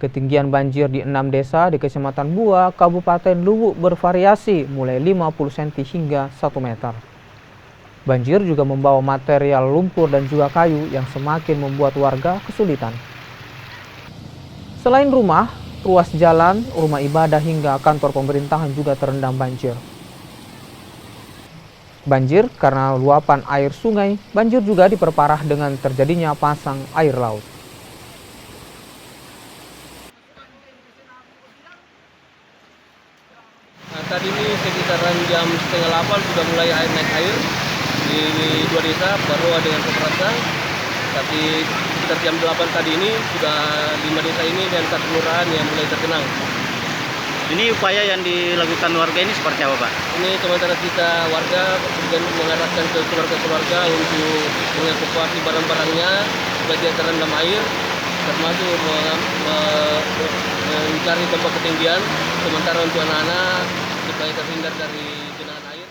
Ketinggian banjir di 6 desa di Kecamatan Bua, Kabupaten Luwu bervariasi mulai 50 cm hingga 1 meter. Banjir juga membawa material lumpur dan juga kayu yang semakin membuat warga kesulitan. Selain rumah, ruas jalan, rumah ibadah hingga kantor pemerintahan juga terendam banjir. Banjir karena luapan air sungai, banjir juga diperparah dengan terjadinya pasang air laut. Nah, tadi ini sekitaran jam setengah 8 sudah mulai naik air di 2 desa, Barua dengan Pemerasa. Tapi sekitar jam 8 tadi ini sudah 5 desa ini dan 1 kelurahan yang mulai tergenang. Ini upaya yang dilakukan warga ini seperti apa, Pak? Ini sementara kita warga kemudian mengarahkan ke keluarga-keluarga untuk mengevakuasi barang-barangnya supaya tidak terendam air, termasuk mencari tempat ketinggian sementara untuk anak-anak supaya terhindar dari genangan air.